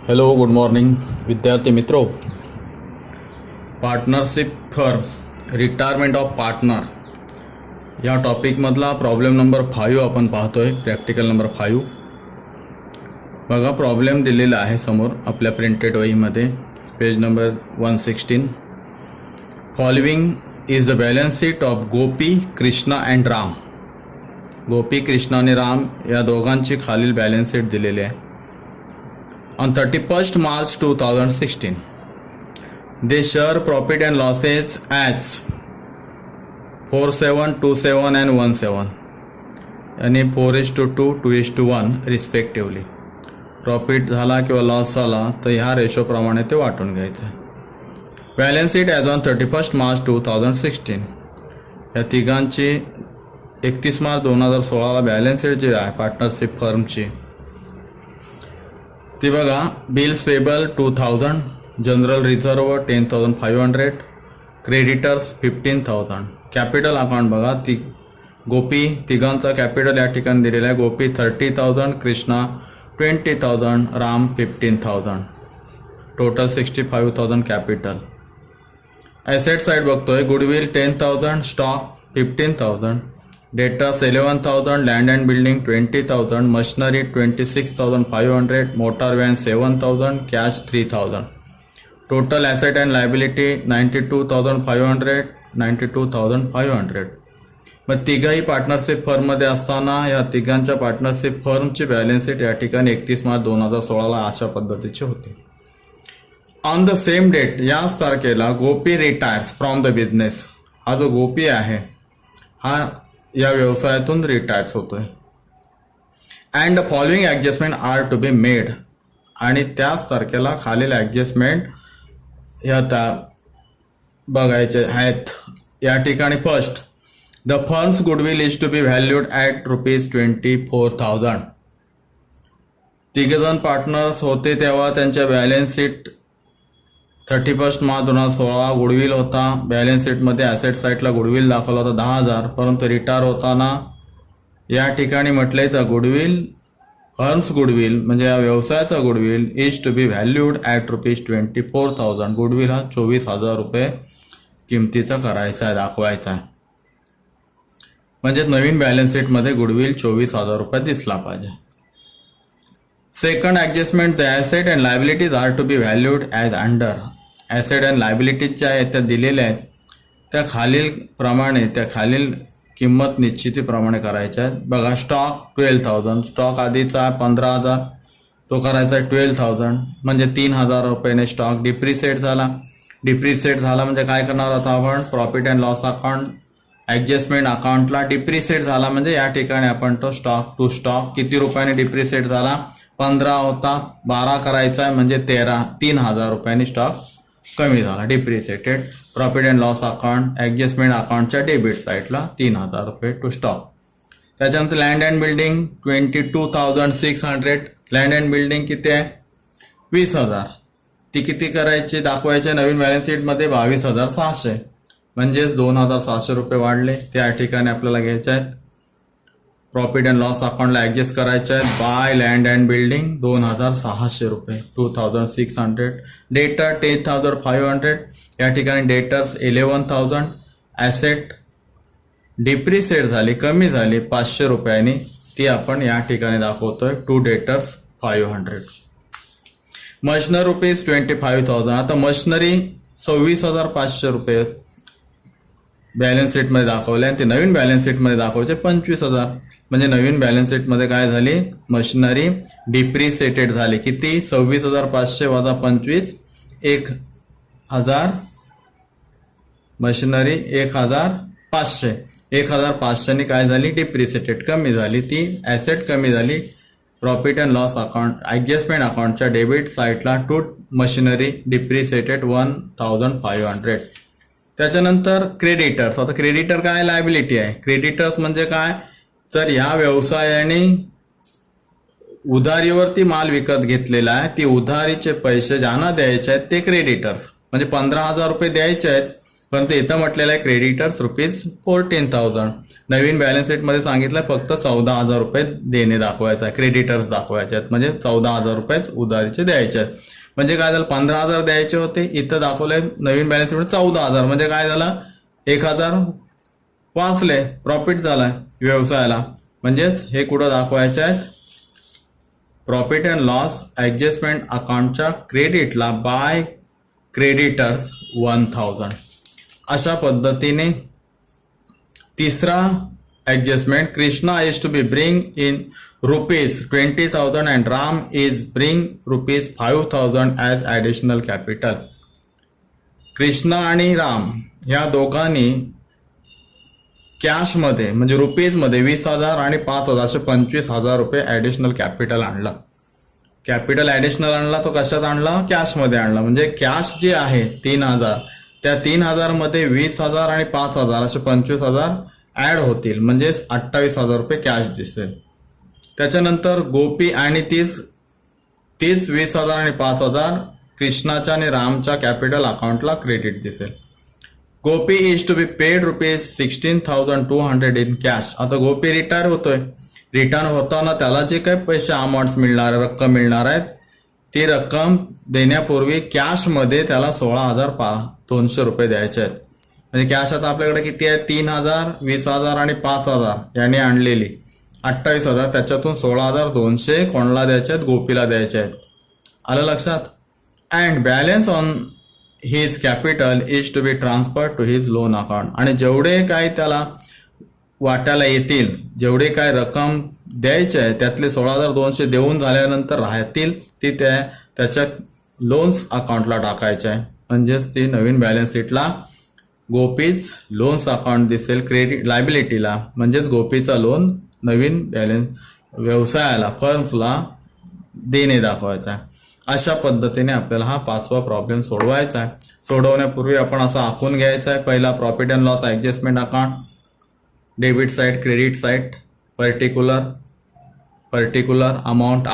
Hello good morning विद्यार्थी मित्रों. Partnership firm retirement of partner या टॉपिकमधला प्रॉब्लेम नंबर 5 आपण पाहतोय. प्रॅक्टिकल नंबर 5 बघा. प्रॉब्लेम दिलेला आहे समोर आपल्या प्रिंटेड वहीमध्ये, page number 116. Following is the balance sheet of Gopi, Krishna and Ram. Gopi, Krishna आणि राम या दोघांची खालील बॅलन्स शीट दिलेली आहे. On 31st March 2016, they share profit and losses as 47, 27 and 17 आणि 4:2, 2:1 रिस्पेक्टिवली. प्रॉफिट झाला किंवा लॉस झाला तर ह्या रेशोप्रमाणे ते वाटून घ्यायचं. Balance sheet as on 31st March 2016. या तिघांची 31 मार्च 2016ला बॅलन्स शीट जी आहे पार्टनरशिप फर्मची ती बघा. Bills payable 2000, general reserve 10,500, creditors 15,000. Capital account बघा. गोपी तिघांचा कॅपिटल या ठिकाणी दिलेला आहे. Gopi 30,000, Krishna 20,000, Ram 15,000. Total 65,000 capital. Asset side बघतोय. Goodwill 10,000, stock 15,000, debtors 11,000, land and building 20,000, machinery 26,500, motor van 7,000, cash 3,000. Total asset and liability 92,500, 92,500. मग तिघाही पार्टनरशिप फर्ममध्ये असताना या तिघांच्या पार्टनरशिप फर्मची बॅलन्स शीट या ठिकाणी 31 मार्च 2016ला अशा पद्धतीची होती. ऑन द सेम डेट, याच तारखेला Gopi retires from the business. हा जो गोपी आहे हा या व्यवसायातून रिटायर्स होतोय. And the following adjustment are to be made. आणि त्याच तारखेला खालील ॲडजस्टमेंट ह्या बघायचे आहेत या ठिकाणी. First, the firm's goodwill is to be valued at ₹24,000. तिघेजण पार्टनर्स होते तेव्हा त्यांच्या बॅलन्स शीट 31 मार्च 2016 गुडविल होता. बॅलन्स शीटमध्ये ॲसेट साईडला गुडविल दाखवला होता 10,000. परंतु रिटायर होताना या ठिकाणी म्हटले तर गुडविल, फर्म्स गुडविल म्हणजे या व्यवसायाचा goodwill is to be valued at ₹24,000. Goodwill हा 24,000 रुपये किमतीचा करायचा आहे, दाखवायचा आहे. म्हणजे नवीन बॅलन्स शीटमध्ये गुडविल 24,000 रुपये दिसला पाहिजे. Second adjustment, the asset and liabilities are to be valued as under. Asset and liabilities ज्या आहेत त्या दिलेल्या आहेत त्या खालील प्रमाणे, त्या खालील किंमत निश्चितीप्रमाणे करायच्या आहेत. बघा. स्टॉक 12,000. स्टॉक आधीचा 15,000 तो करायचा आहे 12,000 म्हणजे 3,000 रुपयाने स्टॉक डिप्रिसिएट झाला. डिप्रिसिएट झाला म्हणजे काय करणार होता आपण? Profit and loss account adjustment अकाउंटला डिप्रिसिएट झाला म्हणजे या ठिकाणी आपण तो स्टॉक टू स्टॉक किती रुपयाने डिप्रिसिएट झाला? 15 होता, 12 करायचा आहे म्हणजे 3,000 रुपयांनी स्टॉक कमी झाला, depreciated. Profit and loss account adjustment अकाउंटच्या डेबिट साईडला 3,000 रुपये टू स्टॉक. त्याच्यानंतर land and building 22,600. Land and building किती आहे? 20,000. ती किती करायची दाखवायचे नवीन बॅलन्स शीटमध्ये? 22,600. म्हणजेच 2,700 रुपये वाढले. त्या ठिकाणी आपल्याला घ्यायचे आहेत. प्रॉफिट अँड लॉस अकाउंटला ॲडजस्ट करायचे आहेत. बाय लँड अँड बिल्डिंग 2,600 रुपये, 2,600. डेटर 10,500. या ठिकाणी डेटर्स 11,000. ॲसेट डिप्रिसिएट झाली, कमी झाली 500 रुपयांनी, ती आपण या ठिकाणी दाखवतोय. To debtors 500. Machinery rupees 25,000. आता मशिनरी 26,500 रुपये बॅलन्स शीटमध्ये दाखवले आणि ते नवीन बॅलन्स शीटमध्ये दाखवायचे 25,000. म्हणजे नवीन बॅलन्स शीटमध्ये काय झाली? मशिनरी डिप्रिसिएटेड झाली. किती? 26,500 वजा 25, 1,000. मशिनरी 1,500. 1,500 काय झाली? डिप्रिसिएटेड, कमी झाली. ती ॲसेट कमी झाली. Profit and loss account adjustment अकाउंटच्या डेबिट साईडला टू मशिनरी डिप्रिसिएटेड 1,500. त्याच्यानंतर क्रेडिटर्स. आता क्रेडिटर काय? लायबिलिटी आहे. क्रेडिटर्स म्हणजे काय? तर ह्या व्यवसायाने उधारीवरती माल विकत घेतलेला आहे, ती उधारीचे पैसे ज्यांना द्यायचे आहेत ते क्रेडिटर्स. म्हणजे 15,000 रुपये द्यायचे आहेत, परंतु इथं म्हटलेलं आहे क्रेडिटर्स ₹14,000. नवीन बॅलन्स शीटमध्ये सांगितलं फक्त 14,000 रुपये देणे दाखवायचं आहे, क्रेडिटर्स दाखवायचे आहेत, म्हणजे 14,000 रुपयेच उधारीचे द्यायचे आहेत. म्हणजे काय झालं, 15,000 द्यायचे होते, इथं दाखवलंय नवीन बॅलन्स शीटमध्ये 14,000. म्हणजे काय झालं, 1,000 वाचले, प्रॉफिट झालाय व्यवसायाला. म्हणजेच हे कुठं दाखवायचे आहेत, प्रॉफिट अँड लॉस ॲडजस्टमेंट अकाउंटच्या क्रेडिटला बाय क्रेडिटर्स 1,000. अशा पद्धतीने तिसरा adjustment, Krishna is to be bring in ₹20,000 and Ram is bring ₹5,000 as additional capital. Krishna आणि राम ह्या दोघांनी कॅशमध्ये म्हणजे रुपीजमध्ये 20,000 आणि 5,000 असे 25,000 रुपये ॲडिशनल कॅपिटल आणला. कॅपिटल ॲडिशनल आणला तो कशात आणला, कॅशमध्ये आणला. म्हणजे कॅश जे आहे 3,000, त्या 3,000 मध्ये 20,000 आणि 5,000 असे 25,000 ॲड होतील, म्हणजेच 28,000 रुपये कॅश दिसेल. त्याच्यानंतर गोपी आणि तीच 20,000 आणि 5,000 कृष्णाच्या आणि रामच्या कॅपिटल अकाउंटला क्रेडिट दिसेल. Gopi is to be paid ₹16,200 in cash. आता गोपी रिटायर होतोय, रिटर्न होताना त्याला जे काही पैसे अमाऊंट्स मिळणार, रक्कम मिळणार आहेत, ती रक्कम देण्यापूर्वी कॅशमध्ये त्याला 16,200 रुपये द्यायचे आहेत. म्हणजे कॅश आता आपल्याकडे किती आहे, 3,000, 20,000 आणि 5,000 यांनी आणलेली 28,000, त्याच्यातून 16,200 कोणाला द्यायचे आहेत, गोपीला द्यायचे आहेत. आलं लक्षात. And balance on his capital is to be transfer to his loan account. आणि जेवढे काय त्याला वाट्याला येतील, जेवढे काय रक्कम द्यायचे आहे त्यातले 16,200 देऊन झाल्यानंतर राहतील ती त्याच्या लोन्स अकाउंटला टाकायचे आहे. म्हणजेच ती नवीन बॅलन्स शीटला गोपीच लोन्स अकाउंट दिसेल क्रेडिट लायबिलिटीला. म्हणजेच गोपीचा लोन नवीन बॅलन्स व्यवसायाला, फर्म्सला देणे दाखवायचा आहे. अशा पद्धतीने आपल्याला हा 5वा प्रॉब्लेम सोडवायचा आहे. सोडवण्यापूर्वी आपण असं आखून घ्यायचं आहे. पहिला profit and loss adjustment account, debit side, credit side, particular amount.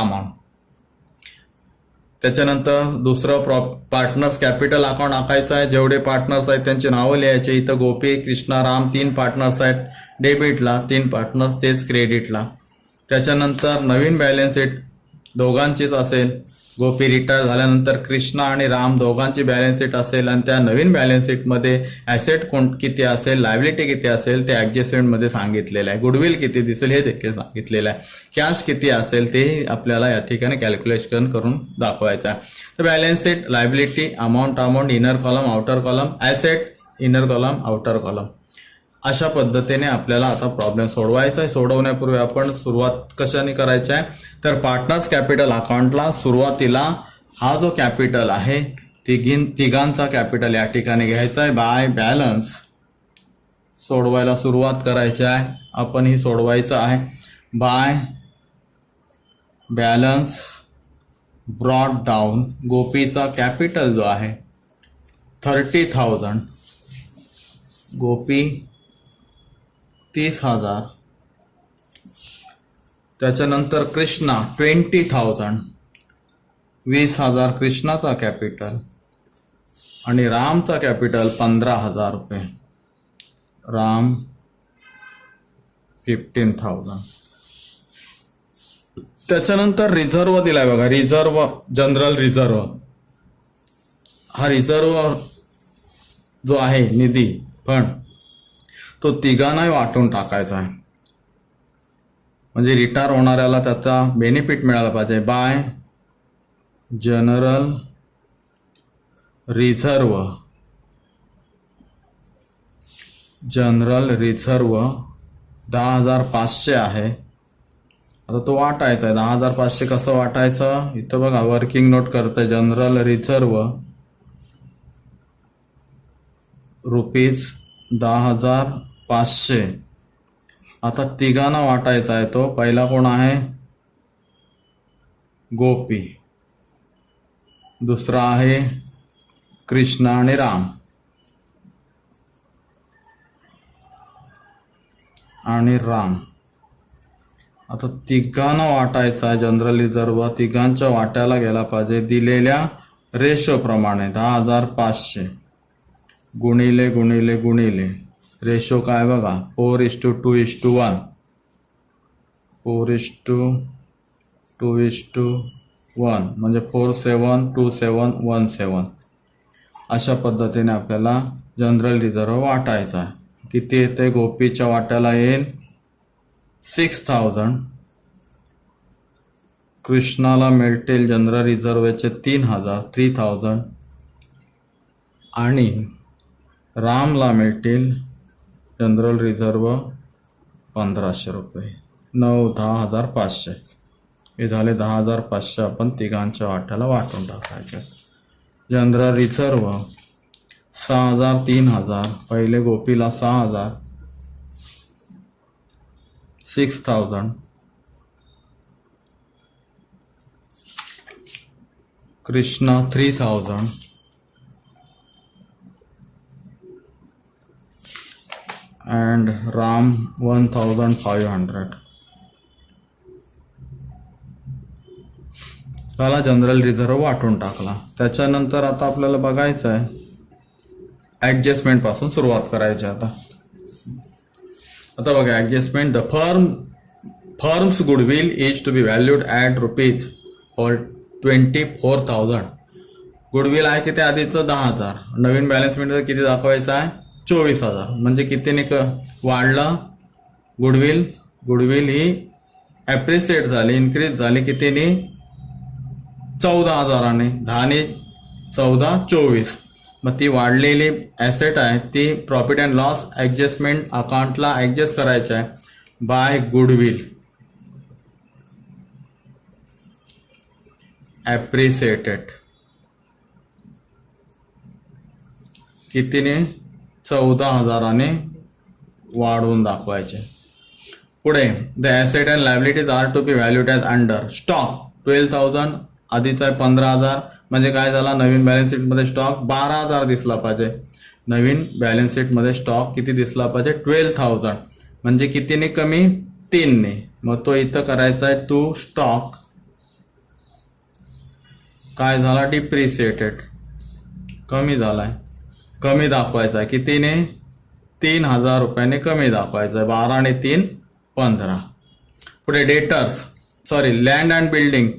त्याच्यानंतर दुसरं पार्टनर्स कॅपिटल अकाउंट आखायचं आहे. जेवढे पार्टनर्स आहेत त्यांची नावं लिहायचे. इथं गोपी, कृष्णा, राम 3 पार्टनर्स आहेत डेबिटला, 3 पार्टनर्स तेच क्रेडिटला. त्याच्यानंतर नवीन बॅलन्स शीट दोघांचीच असेल. गोपी रिटायर झाल्यानंतर कृष्णा आणि राम दोघांची बॅलन्स शीट असेल आणि त्या नवीन बॅलन्स शीटमध्ये ॲसेट किती असेल, लायबिलिटी किती असेल ते ॲडजस्टमेंटमध्ये सांगितलेलं आहे. गुडविल किती दिसेल हे देखील सांगितलेलं आहे. कॅश किती असेल ते आपल्याला या ठिकाणी कॅल्क्युलेशन करून दाखवायचं आहे. तर balance sheet, liability, amount, inner column, outer column, asset, inner column, outer column. अशा पद्धतीने आपल्याला आता प्रॉब्लेम सोडवायचा आहे. सोडवण्यापूर्वी आपण सुरुवात कशाने करायची आहे, तर पार्टनर्स कॅपिटल अकाउंटला सुरुवातीला हा जो कॅपिटल आहे तिघांचा कॅपिटल या ठिकाणी घ्यायचा आहे. बाय बॅलन्स सोडवायला सुरुवात करायची आहे. आपण ही सोडवायचं आहे. By balance brought down. गोपीचा कॅपिटल जो आहे 30,000, गोपी 30,000. त्याच्यानंतर कृष्णा 20,000, 20,000 कृष्णाचा कॅपिटल आणि रामचा कॅपिटल 15,000 रुपये. राम 15,000. त्याच्यानंतर रिझर्व दिलाय बघा, रिझर्व, जनरल रिझर्व. हा रिझर्व जो आहे निधी, फंड, तो तिघांनाही वाटून टाकायचा आहे. म्हणजे रिटायर होणाऱ्याला त्याचा बेनिफिट मिळाला पाहिजे. Bye general reserve, general reserve 10,500 आहे. आता तो वाटायचा आहे. 10,500 कसं वाटायचं, इथं बघा वर्किंग नोट करतंय. General reserve ₹10,500. आता तिघांना वाटायचा आहे तो. पहिला कोण आहे, गोपी. दुसरा आहे कृष्णा आणि राम. आता तिघांना वाटायचा आहे जनरल रिझर्व. तिघांच्या वाट्याला गेला पाहिजे दिलेल्या रेशो प्रमाणे 10,500. गुणिले गुणिले गुणिले रेशो काय बघा 4:2:1 4:2:1 म्हणजे 472717 अशा पद्धतीने आपल्याला जनरल रिझर्व वाटायचा आहे. किती येते? गोपीच्या वाट्याला येईल 6000, कृष्णाला मिळतील जनरल रिझर्वचे 3000 आणि रामला मिळतील जनरल रिझर्व 1500 रुपये. 10,500 हे झाले 10,500. आपण तिघांच्या वाट्याला वाटून टाकायचे. General reserve 6,000 3,000. पहिले गोपीला 6,000 6,000, कृष्णा 3,000 and राम 1,500. त्याला जनरल रिझर्व वाटून टाकला. त्याच्यानंतर आता आपल्याला बघायचं आहे ॲडजस्टमेंट पासून सुरुवात करायची. आता बघा adjustment. The firm's goodwill is to be valued at rupees for 24,000. Goodwill आहे किती आधीचं 10,000. नवीन बॅलन्स शीटमध्ये किती दाखवायचं आहे 24,000. म्हणजे कितीने वाढलं गुडविल ही ॲप्रिसिएट झाली, इन्क्रीज झाली कितीने 14,000ने. 10ने 14 24. मग ती वाढलेली ॲसेट आहे ती प्रॉफिट अँड लॉस ॲडजस्टमेंट अकाउंटला ॲडजस्ट करायचं आहे बाय गुडविल ॲप्रिसिएटेड. कितीने 14,000ने वाढवून दाखवायचे. पुढे the asset and liabilities are to be valued as under stock 12,000 आधीचा आहे 15,000. म्हणजे काय झाला नवीन बॅलन्स शीटमध्ये स्टॉक 12,000 दिसला पाहिजे. नवीन बॅलन्स शीटमध्ये स्टॉक किती दिसला पाहिजे 12,000. म्हणजे कितीने कमी 3ने. मग तो इथं करायचा आहे टू स्टॉक काय झाला डिप्रिसिएटेड कमी झालाय. कमी दाखवायचा आहे कितीने 3,000 रुपयाने कमी दाखवायचा आहे. 12 आणि 3 15. पुढे debtors land and building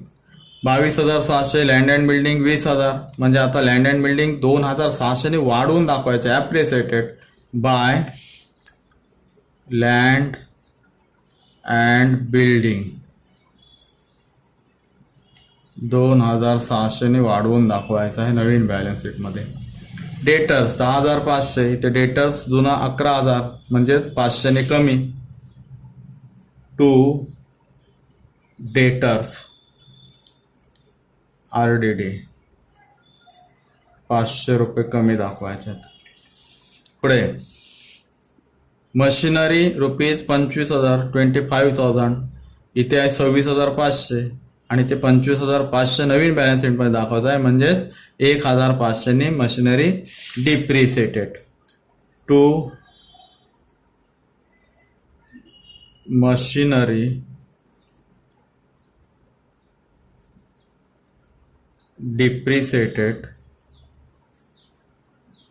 22,600. Land and building 20,000. म्हणजे आता लँड अँड बिल्डिंग 2,600ने वाढवून दाखवायचं आहे ॲप्रिसिएटेड बाय लँड अँड बिल्डिंग 2,600ने वाढवून दाखवायचं आहे नवीन बॅलन्स शीटमध्ये. डेटर्स 10,500. इथे डेटर्स जुना 11,000 म्हणजेच 500ने कमी टू डेटर्स RDD 500 रुपये कमी दाखवायचे. पुढे मशिनरी रुपीज 25,000 25,000. इथे आहे 26,500 आणि ते 25,500 नवीन बॅलन्स शीटमध्ये दाखवायचं आहे. म्हणजेच 1,500ने machinery depreciated to machinery depreciated.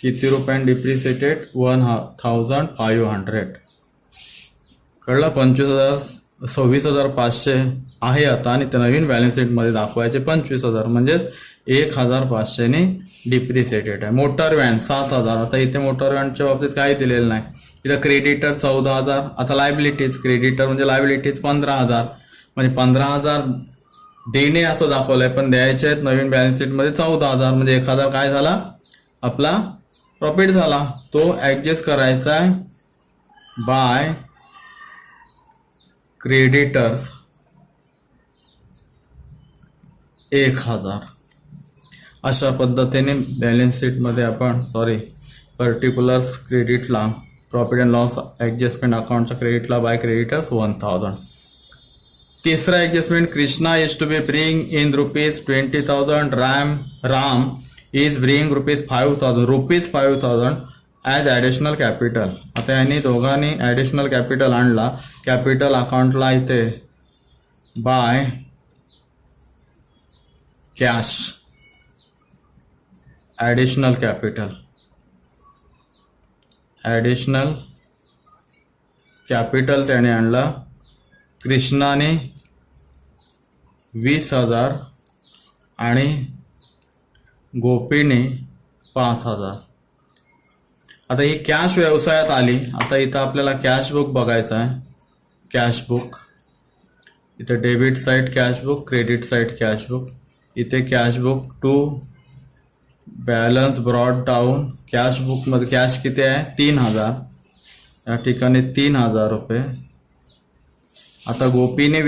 किती रुपयाने डिप्रिसिएटेड 1,500. कळलं. 26,500 आहे आता आणि ते नवीन बॅलन्स शीटमध्ये दाखवायचे 25,000 म्हणजेच 1,500ने डिप्रिसिएटेड आहे. Motor van 7,000. आता इथे मोटर व्हॅनच्या बाबतीत काही दिलेलं नाही. इथं क्रेडिटर 14,000. आता लायबिलिटीज क्रेडिटर म्हणजे लायबिलिटीज 15,000. म्हणजे 15,000 देणे असं दाखवलं आहे पण द्यायचे आहेत नवीन बॅलन्स शीटमध्ये 14,000. म्हणजे 1,000 काय झाला आपला प्रॉफिट झाला. तो ॲडजस्ट करायचा आहे बाय क्रेडिटर्स 1,000. अशा पद्धतीने बॅलन्स शीटमध्ये आपण पर्टिक्युलर्स क्रेडिटला प्रॉफिट अँड लॉस ॲडजस्टमेंट अकाउंटच्या क्रेडिटला बाय क्रेडिटर्स 1,000. तिसरा adjustment Krishna is to be bring in rupees 20,000. Ram is bring rupees 5,000 as additional capital. आता यांनी दोघांनी ॲडिशनल कॅपिटल आणला. कॅपिटल अकाउंटला इथे by cash additional capital additional capital त्याने आणलं. कृष्णाने 20,000 आणि गोपीने 5,000. आता ही कॅश व्यवसायात आली. आता इथं आपल्याला कॅश बुक बघायचं आहे. कॅश बुक इथे debit side cash book, credit side cash book. इथे cash book to balance brought down. Cash बुकमध्ये कॅश किती आहे? 3,000. या ठिकाणी 3,000 रुपये. आता गोपीने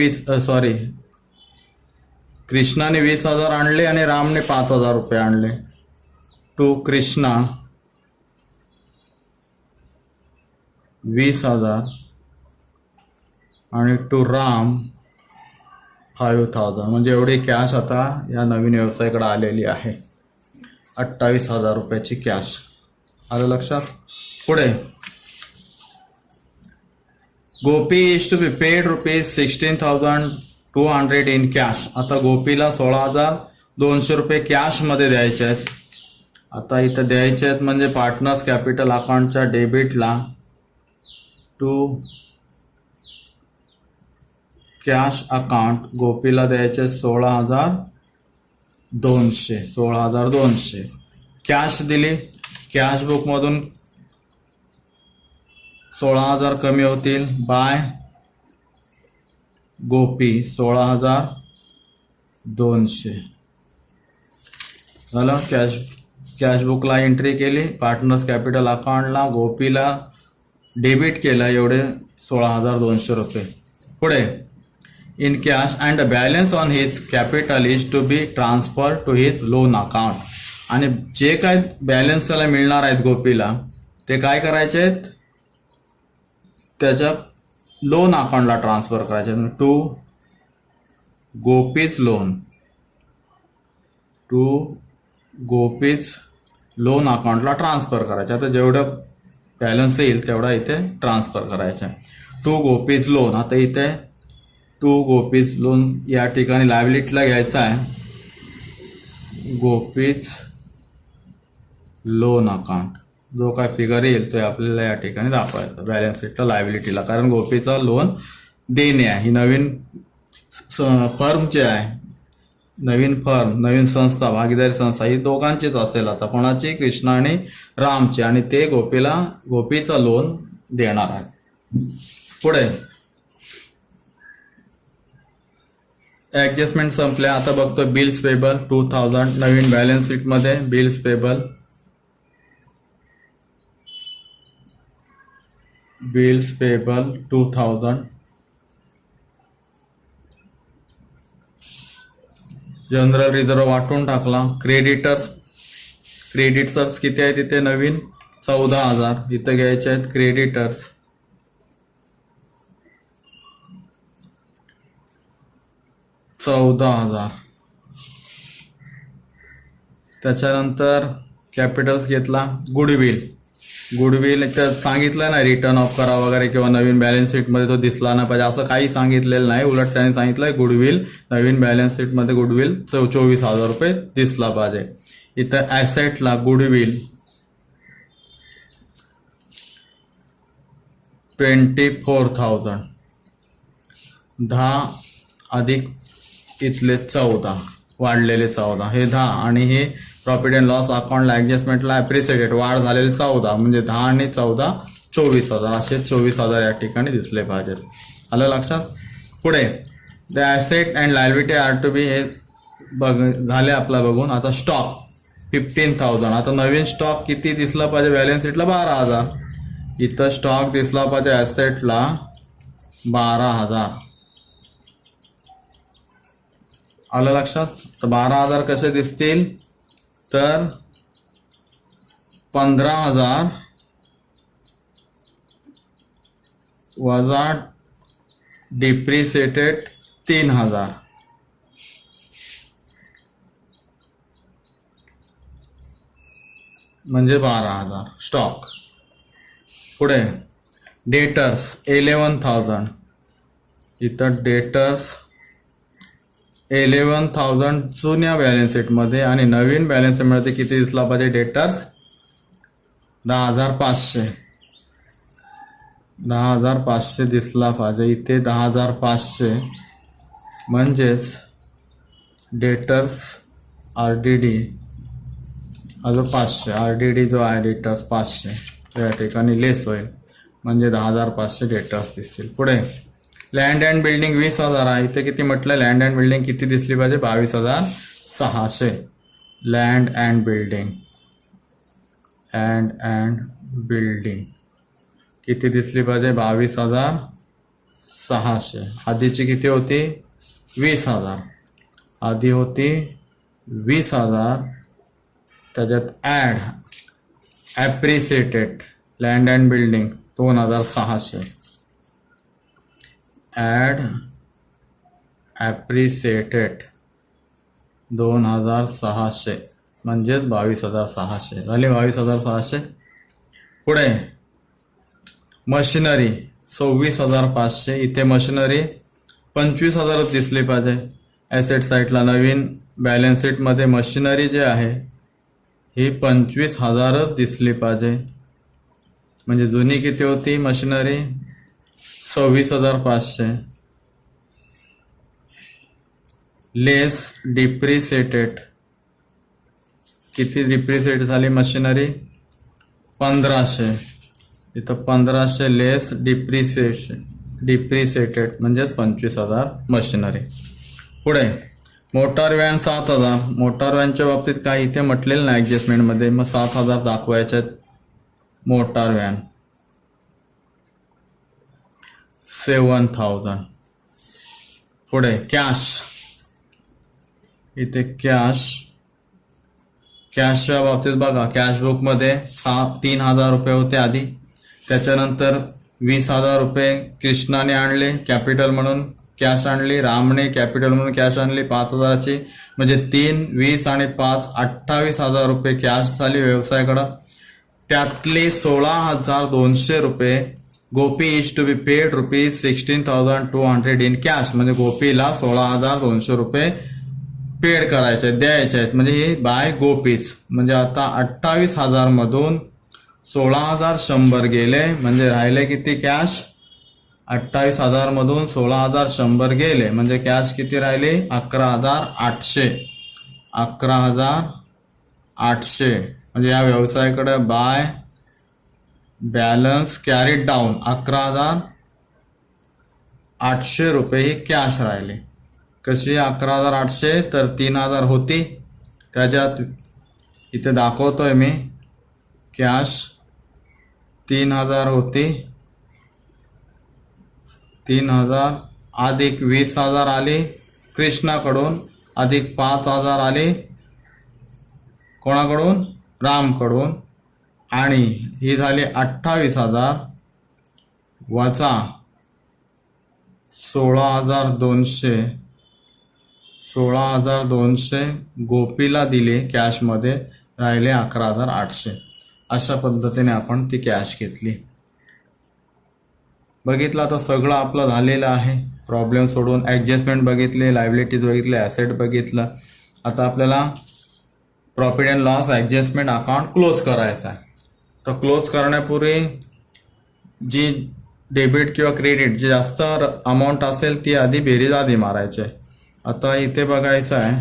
कृष्णाने 20,000 आणले आणि रामने 5,000 रुपये आणले. टू कृष्णा 20,000 आणि टू राम 5,000. म्हणजे एवढी कॅश आता या नवीन व्यवसायाकडे आलेली आहे. 28,000 रुपयाची कॅश. आलं लक्षात? पुढे Gopi is to be paid ₹16,200 in cash. आता गोपीला 16,200 रुपये कॅशमध्ये द्यायचे आहेत. आता इथं द्यायचे आहेत म्हणजे पार्टनर्स कॅपिटल अकाउंटच्या डेबिटला टू कॅश अकाउंट गोपीला द्यायचे 16,200. कॅश दिली. कॅश बुकमधून 16,000 कमी होतील बाय गोपी 16,200. झालं. कॅश बुकला एंट्री केली. पार्टनर्स कॅपिटल अकाउंटला गोपीला डेबिट केलं एवढे 16,200 रुपये. पुढे in cash and balance on his capital is to be transfer to his loan account. आणि जे काय बॅलन्स त्याला मिळणार आहेत गोपीला ते काय करायचे आहेत? त्याच्या लोन अकाउंटला ट्रान्सफर करायचे. टू गोपीज लोन अकाउंटला ट्रान्सफर करायचे. आता जेवढं बॅलन्स येईल तेवढा इथे ट्रान्सफर करायचा. To Gopi's loan. आता इथे टू गोपीज लोन या ठिकाणी लायबिलिटीला घ्यायचा आहे. गोपीज लोन अकाउंट जो काय फिगर येईल तो आपल्याला या ठिकाणी दाखवायचा बॅलन्स शीटला लायबिलिटीला. कारण गोपीचा लोन देणे आहे. ही नवीन फर्म जे आहे, नवीन संस्था, भागीदारी संस्था ही दोघांचीच असेल. आता कोणाची? कृष्णा आणि रामची. आणि ते गोपीचा लोन देणार आहे. पुढे ॲडजस्टमेंट संपल्या. आता बघतो बिल्स पेबल 2,000 नवीन बॅलन्स शीटमध्ये. Bills payable 2,000. जनरल रिझर्व वाटून टाकला. क्रेडिटर्स किती आहेत इथे? नवीन 14,000 इथं घ्यायचे आहेत. क्रेडिटर्स 14,000. त्याच्यानंतर कॅपिटल्स घेतला. गुडविल इथं सांगितलं नाही रिटर्न ऑफ करा वगैरे किंवा नवीन बॅलन्स शीटमध्ये तो दिसला नाही पाहिजे असं काही सांगितलेलं नाही. उलट त्याने सांगितलं गुडविल नवीन बॅलन्स शीटमध्ये गुडविल 24,000 रुपये दिसला पाहिजे. इथं ॲसेटला गुडविल 24,000. 10 अधिक इथले 14 वाढलेले 14 हे 10 आणि हे प्रॉफिट अँड लॉस अकाउंटला ॲडजस्टमेंटला ॲप्रिसिएटेड वाढ झालेले 14 म्हणजे 10 आणि 14 24,000 असे 24,000 या ठिकाणी दिसले पाहिजेत. आलं लक्षात? पुढे the asset and liability are to be हे झाले आपला बघून. आता स्टॉक 15,000. आता नवीन स्टॉक किती दिसला पाहिजे? बॅलन्स शीटला 12,000. इथं स्टॉक दिसला पाहिजे ॲसेटला 12,000. आलं लक्षात? तर 12,000 कसे दिसतील? तर 15,000 वजा डिप्रिसिएटेड 3,000 म्हणजे 12,000 स्टॉक. पुढे डेटर्स 11,000. इथं डेटर्स 11,000 जुन्या बॅलन्स शीटमध्ये आणि नवीन बॅलन्स शीटमध्ये किती दिसला पाहिजे? डेटर्स 10,500. 10,500 दिसला पाहिजे. इथे 10,500 म्हणजेच डेटर्स RDD हा जो 500 RDD जो आहे डेटर्स 500 या ठिकाणी लेस होईल म्हणजे 10,500 डेटर्स दिसतील. पुढे लँड अँड बिल्डिंग 20,000 आहे. इथे किती म्हटलं लँड अँड बिल्डिंग किती दिसली पाहिजे 22,600. लँड अँड बिल्डिंग किती दिसली पाहिजे 22,600. आधीची किती होती 20,000. आधी होती 20,000. त्याच्यात ॲप्रिसिएटेड लँड अँड बिल्डिंग 2,600. ॲप्रिसिएटेड 2,600 म्हणजेच 22,600 झाले 22,600. पुढे मशिनरी 26,500. इथे मशिनरी 25,000 दिसली पाहिजे. ॲसेट साईडला नवीन बॅलन्स शीटमध्ये मशिनरी जे आहे ही 25,000 दिसली पाहिजे. म्हणजे जुनी किती होती मशिनरी 26,500 लेस डिप्रिसिएटेड. किती डिप्रिसिएट झाली मशिनरी 1,500. इथं 1,500 लेस डिप्रिसिएटेड म्हणजेच 25,000 मशिनरी. पुढे मोटार व्हॅन 7,000. मोटार व्हॅनच्या बाबतीत काही इथे म्हटलेलं नाही ॲडजस्टमेंटमध्ये, मग 7,000 दाखवायचे आहेत. Motor van 7,000. पुढे कॅश. इथे कॅशच्या बाबतीत बघा कॅशबुकमध्ये 3,000 रुपये होते आधी. त्याच्यानंतर 20,000 रुपये कृष्णाने आणले कॅपिटल म्हणून कॅश आणली. रामने कॅपिटल म्हणून कॅश आणली 5,000ची. म्हणजे 3, 20 आणि 5 28,000 रुपये कॅश झाली व्यवसायाकडं. त्यातले 16,200 रुपये Gopi is to be paid ₹16,200 in cash. म्हणजे गोपीला 16,200 रुपये पेड करायचे द्यायचे आहेत. म्हणजे हे बाय गोपीच. म्हणजे आता 28,000 मधून 16,100 गेले. म्हणजे राहिले किती कॅश 28,000 मधून 16,100 गेले. म्हणजे कॅश किती राहिले 11,800. 11,800 म्हणजे या व्यवसायाकडे बाय बॅलन्स कॅरीड डाऊन 11,800 रुपये ही कॅश राहिले. कशी 11,800 तर 3,000 होती. त्याच्यात इथे दाखवतोय मी कॅश 3,000 होती. 3,000 अधिक 20,000 आली कृष्णाकडून अधिक 5,000 आली कोणाकडून रामकडून. आणि ही झाली 28,000 वजा 16,200 गोपीला दिले कॅशमध्ये राहिले 11,800. अशा पद्धतीने आपण ती कॅश घेतली. बघितलं आता सगळं आपलं झालेलं आहे. प्रॉब्लेम सोडून ॲडजस्टमेंट बघितले, लायबिलिटीज बघितले, ॲसेट बघितलं. आता आपल्याला profit and loss adjustment account close करायचा आहे. तर क्लोज करण्यापूर्वी जी डेबिट किंवा क्रेडिट जी जास्त अमाऊंट असेल ती आधी बेरीज आधी मारायची आहे. आता इथे बघायचं आहे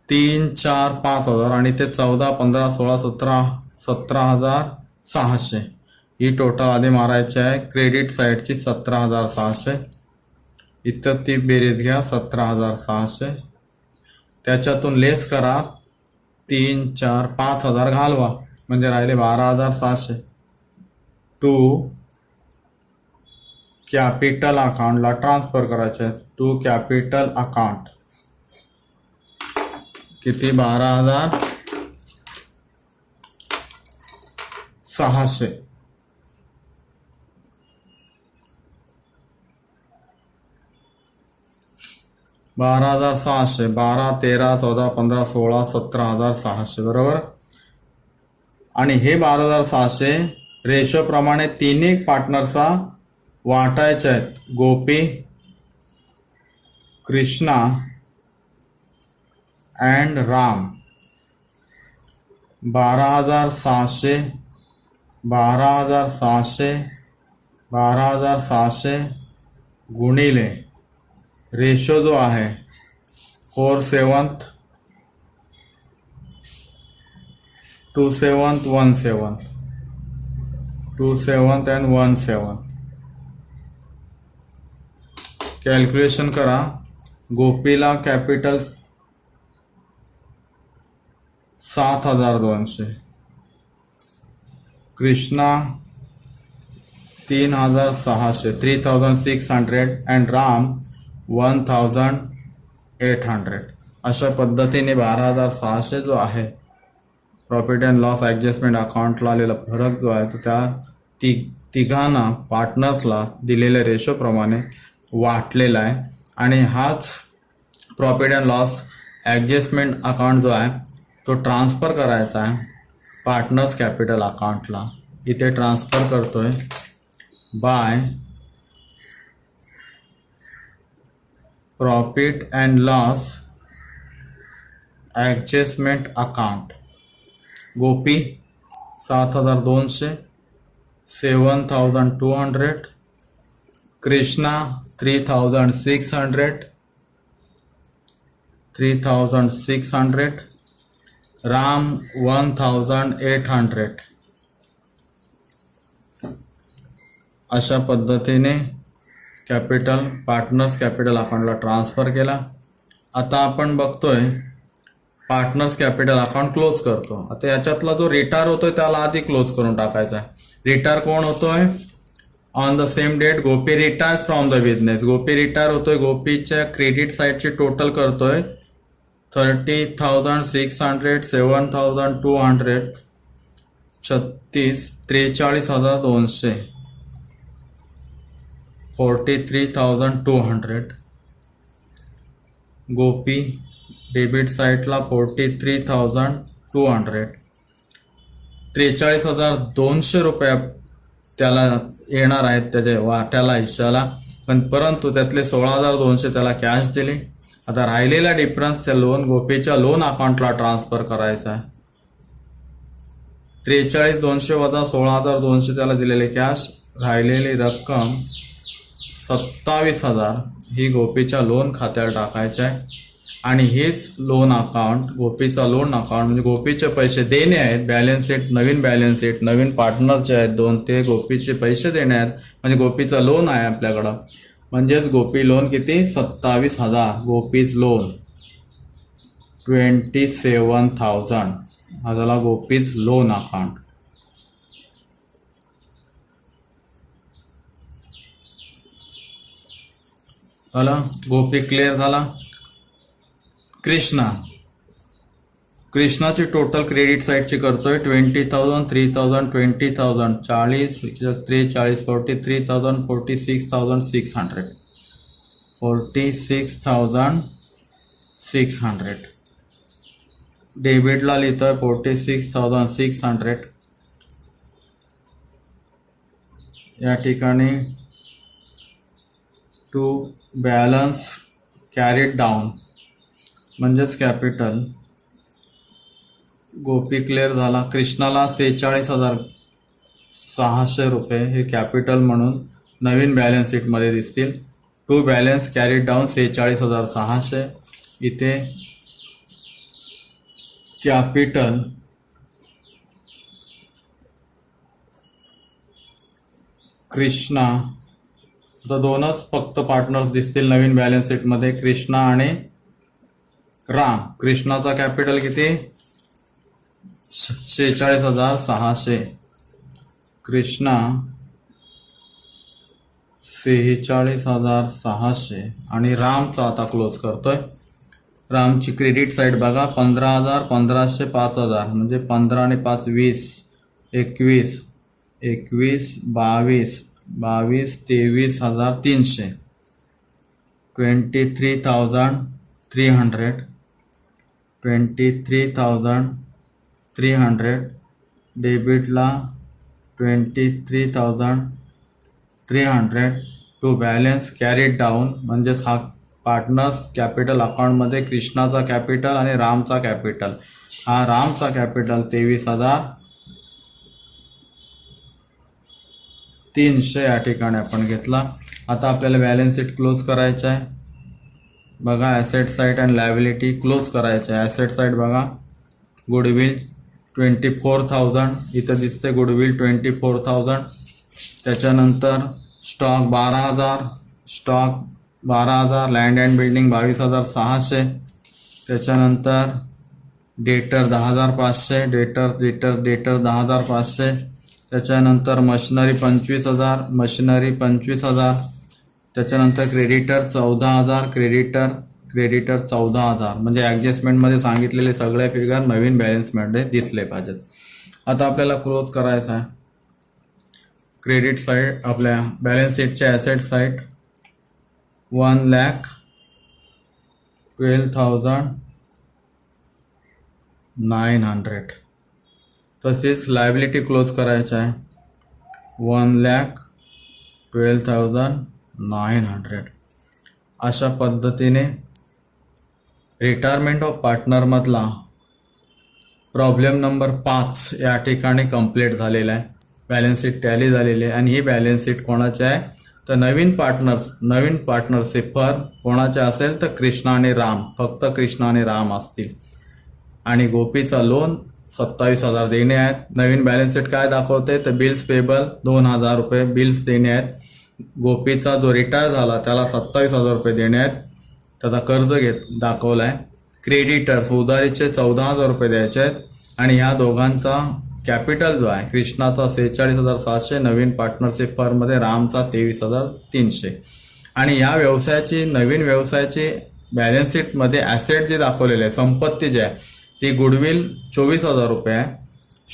3, 4, 5,000 आणि ते 14, 15, 16, 17,600 ही टोटल आधी मारायची आहे. क्रेडिट साईडची 17,600. इथं ती बेरीज घ्या 17,600. त्याच्यातून लेस करा 3, 4, 5,000 घालवा म्हणजे राहिले 12,600. टू कॅपिटल अकाउंटला ट्रान्सफर करायचे. टू कॅपिटल अकाउंट किती 12,600. 12,600 12, 13, 14, 15, 16, 17,600 बरोबर. आणि हे 12,600 रेशोप्रमाणे तिन्ही पार्टनर्सला वाटायचे आहेत. गोपी, कृष्णा अँड राम. 12,600 12,600 गुणिले रेशो जो आहे 4/7 2/7 1/7 2/7 and 1/7 कॅल्क्युलेशन करा. गोपीला कॅपिटल 7,200, कृष्णा 3,600 3,600 अँड राम 1,800. अशा पद्धतीने 12,600 जो आहे प्रॉफिट अँड लॉस ॲडजस्टमेंट अकाउंटला आलेला फरक जो आहे तो त्या तिघांना पार्टनर्सला दिलेल्या रेशोप्रमाणे वाटलेला आहे. आणि हाच profit and loss adjustment account जो आहे तो ट्रान्सफर करायचा आहे पार्टनर्स कॅपिटल अकाउंटला. इथे ट्रान्सफर करतोय by profit and loss adjustment account. Gopi 7,200 7,200, Krishna 3,600 3,600, Ram 1,800. अशा पद्धतीने कॅपिटल पार्टनर्स कॅपिटल अकाउंटला ट्रान्सफर केला. आता आपण बघतोय पार्टनर्स कॅपिटल अकाउंट क्लोज करतो. आता याच्यातला जो रिटायर होतोय त्याला आधी क्लोज करून टाकायचा आहे. रिटायर कोण होतोय? On the same date Gopi retires from the business. Gopi retire होतोय. गोपीच्या क्रेडिट साईडची टोटल करतोय 30,600 7,200 43,200 43,200. गोपी डेबिट साईडला 43,200 43,200 रुपये त्याला येणार आहेत त्याच्या वाट्याला हिश्श्याला. पण परंतु त्यातले 16,200 त्याला कॅश दिले. आता राहिलेला डिफरन्स त्या गोपीच्या लोन अकाउंटला ट्रान्सफर करायचा आहे. 43,200 वजा 16,200 त्याला दिलेले कॅश, राहिलेली रक्कम 27,000 ही गोपीच्या लोन खात्यात टाकायचे आहे. आणि हेच लोन अकाउंट गोपीचा लोन अकाउंट म्हणजे गोपीचे पैसे देणे आहेत. बॅलन्स शीट नवीन बॅलन्स शीट नवीन पार्टनर जे आहेत 2 ते गोपीचे पैसे देणे आहेत. म्हणजे गोपीचा लोन आहे आपल्याकडं. म्हणजेच गोपी लोन किती? 27,000. गोपीज लोन 27,000 हा झाला गोपीज लोन अकाउंट. झाला गोपी क्लिअर झाला. कृष्णाची टोटल क्रेडिट साईडची करतोय 20,000 3,000 20,000 40 43 43,000 46,600 46,600. डेबिटला लिहितोय 46,600. या ठिकाणी टू बॅलन्स कॅरीड डाऊन म्हणजेच कॅपिटल गोपी क्लिअर झाला. कृष्णाला 46,600 रुपये हे कॅपिटल म्हणून नवीन बॅलन्स शीटमध्ये दिसतील. To balance carried down 46,600. इथे कॅपिटल कृष्णा. आता 2च फक्त पार्टनर्स दिसतील नवीन बॅलन्स शीटमध्ये, कृष्णा आणि राम. कृष्णाचा कॅपिटल किती? 46,600. कृष्णा 46,600 आणि रामचा आता क्लोज करतोय. रामची क्रेडिट साईड बघा 15,000 1,500 5,000 म्हणजे 15 आणि 5 20 21 22 22 23,300 23,300 23,300. डेबिटला 23,300. टू बॅलन्स कॅरीड डाऊन म्हणजेच हा पार्टनर्स कॅपिटल अकाउंटमध्ये कृष्णाचा कॅपिटल आणि रामचा कॅपिटल. हा रामचा कॅपिटल 23,000 300 या ठिकाणी आपण घेतला. आता आपल्याला बॅलन्स शीट क्लोज करायचं आहे. बघा asset side and liability close करायचं आहे. ॲसेट साईड बघा गुडविल 24,000 इथं दिसते गुडविल 24,000. त्याच्यानंतर स्टॉक 12,000 लँड अँड बिल्डिंग 22,600. त्याच्यानंतर डेटर 10,500 डेटर 10,500. त्याच्यानंतर मशिनरी 25,000 त्याच्यानंतर क्रेडिटर 14,000 क्रेडिटर 14,000. म्हणजे ॲडजस्टमेंटमध्ये सांगितलेले सगळे फिगर नवीन बॅलन्समध्ये दिसले पाहिजेत. आता आपल्याला क्लोज करायचं आहे. क्रेडिट साईड आपल्या बॅलन्स शीटच्या ॲसेट साईड 1,12,900. तसेच लायबिलिटी क्लोज करायचं आहे 1,12,900. अशा पद्धतीने रिटायरमेंट ऑफ पार्टनरमधला प्रॉब्लेम नंबर 5 या ठिकाणी कंप्लीट झालेला आहे. बॅलन्स शीट टॅली झालेली आहे. आणि ही बॅलन्स शीट कोणाची आहे तर नवीन पार्टनरशिप फर्म कोणाचे असेल तर कृष्णा आणि राम, फक्त कृष्णा आणि राम असतील. आणि गोपीचा लोन 27,000 देणे आहेत. नवीन बॅलन्स शीट काय दाखवते तर बिल्स पेबल 2,000 रुपये बिल्स देणे आहेत. गोपीचा जो रिटायर झाला त्याला 27,000 रुपये देणे आहेत, त्याचा कर्ज दाखवला आहे. क्रेडिटर्स उधारीचे 14,000 रुपये द्यायचे आहेत. आणि ह्या दोघांचा कॅपिटल जो आहे कृष्णाचा 46,700, नवीन पार्टनरशिप फर्ममध्ये रामचा 23,300. आणि ह्या व्यवसायाची नवीन व्यवसायाची बॅलन्स शीटमध्ये ॲसेट जे दाखवलेले आहे संपत्ती जी आहे ती गुडविल 24,000 रुपये आहे.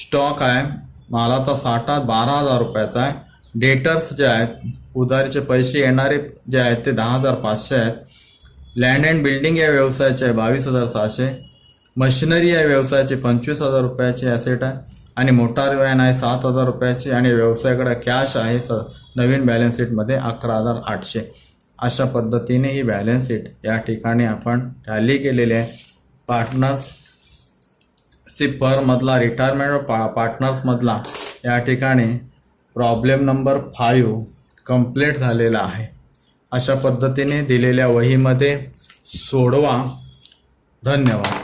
स्टॉक आहे मालाचा साठा 12,000 रुपयाचा आहे. डेटर्स जे आहेत उधारीचे पैसे येणारे जे आहेत ते 10,500 आहेत. लँड अँड बिल्डिंग या व्यवसायाचे आहे 22,600. मशिनरी या व्यवसायाची 25,000 रुपयाची ॲसेट आहे. आणि मोटार व्हॅन आहे 7,000 रुपयाची. आणि व्यवसायाकडे कॅश आहे नवीन बॅलन्स शीटमध्ये 11,800. अशा पद्धतीने ही बॅलन्स शीट या ठिकाणी आपण टॅली केलेली आहे. पार्टनरशिप फर्ममधला रिटायरमेंट पार्टनर्समधला या ठिकाणी प्रॉब्लेम नंबर 5 कंप्लीट झालेला आहे. अशा पद्धतीने दिलेल्या वहीमध्ये सोडवा. धन्यवाद.